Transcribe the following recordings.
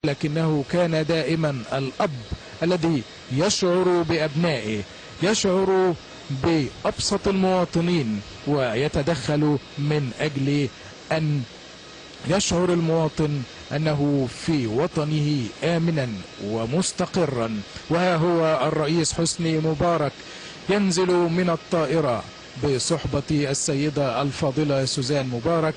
لكنه كان دائما الأب الذي يشعر بأبنائه، يشعر بأبسط المواطنين ويتدخل من أجل أن يشعر المواطن أنه في وطنه آمنا ومستقرا. وها هو الرئيس حسني مبارك ينزل من الطائرة بصحبة السيدة الفاضلة سوزان مبارك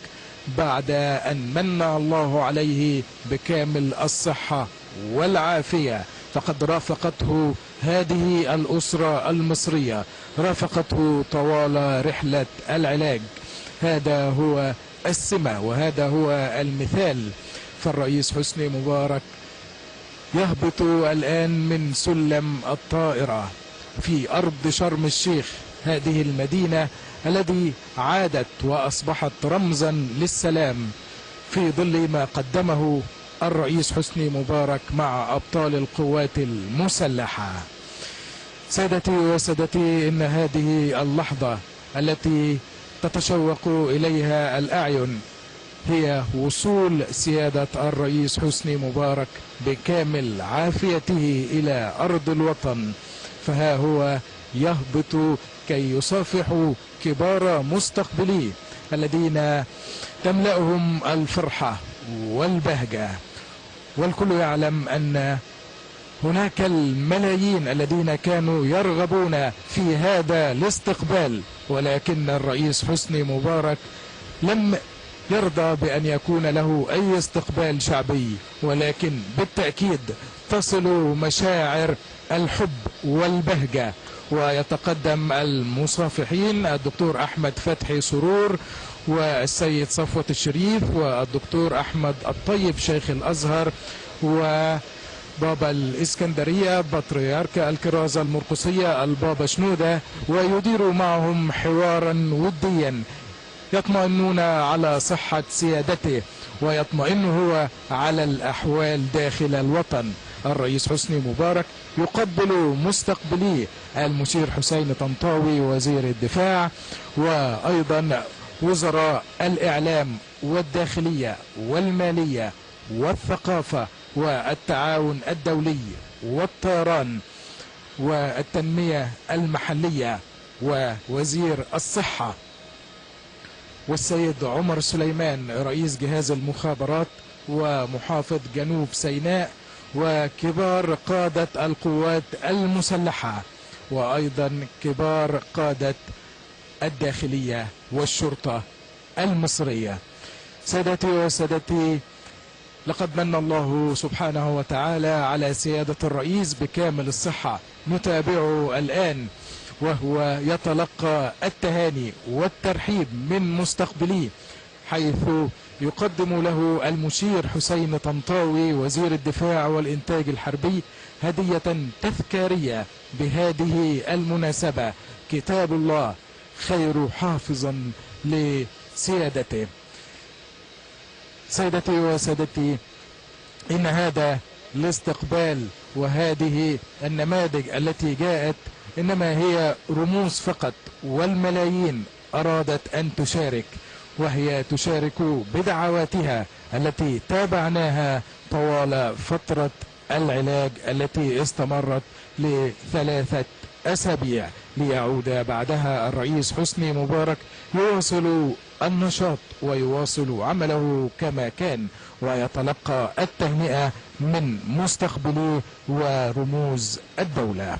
بعد أن من الله عليه بكامل الصحة والعافية. فقد رافقته هذه الأسرة المصرية، رافقته طوال رحلة العلاج. هذا هو السمة وهذا هو المثال. فالرئيس حسني مبارك يهبط الآن من سلم الطائرة في أرض شرم الشيخ، هذه المدينة التي عادت وأصبحت رمزا للسلام في ظل ما قدمه الرئيس حسني مبارك مع أبطال القوات المسلحة. سادتي وسادتي، إن هذه اللحظة التي تتشوق إليها الأعين هي وصول سيادة الرئيس حسني مبارك بكامل عافيته إلى أرض الوطن. فها هو يهبط كي يصافح كبار مستقبليه الذين تملأهم الفرحة والبهجة. والكل يعلم أن هناك الملايين الذين كانوا يرغبون في هذا الاستقبال، ولكن الرئيس حسني مبارك لم يرضى بأن يكون له أي استقبال شعبي، ولكن بالتأكيد تصل مشاعر الحب والبهجة. ويتقدم المصافحين الدكتور أحمد فتحي سرور والسيد صفوة الشريف والدكتور أحمد الطيب شيخ الأزهر وبابا الإسكندرية بطريرك الكرازة المرقسية البابا شنودة، ويدير معهم حوارا وديا يطمئنون على صحة سيادته ويطمئن هو على الأحوال داخل الوطن. الرئيس حسني مبارك يقبل مستقبليه المشير حسين طنطاوي وزير الدفاع، وأيضا وزراء الإعلام والداخلية والمالية والثقافة والتعاون الدولي والطيران والتنمية المحلية ووزير الصحة، والسيد عمر سليمان رئيس جهاز المخابرات ومحافظ جنوب سيناء، وكبار قادة القوات المسلحة، وأيضا كبار قادة الداخلية والشرطة المصرية. سادتي وسادتي، لقد من الله سبحانه وتعالى على سيادة الرئيس بكامل الصحة. نتابعه الآن وهو يتلقى التهاني والترحيب من مستقبليه، حيث يقدم له المشير حسين طنطاوي وزير الدفاع والإنتاج الحربي هدية تذكارية بهذه المناسبة، كتاب الله خير حافظا لسيادته. سيدتي وسادتي، إن هذا الاستقبال وهذه النماذج التي جاءت إنما هي رموز فقط، والملايين أرادت أن تشارك، وهي تشارك بدعواتها التي تابعناها طوال فترة العلاج التي استمرت ل3 أسابيع، ليعود بعدها الرئيس حسني مبارك يواصل النشاط ويواصل عمله كما كان، ويتلقى التهنئة من مستقبليه ورموز الدولة.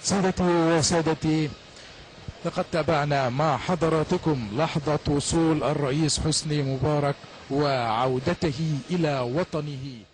سادتي وسادتي، لقد تابعنا مع حضراتكم لحظة وصول الرئيس حسني مبارك وعودته إلى وطنه.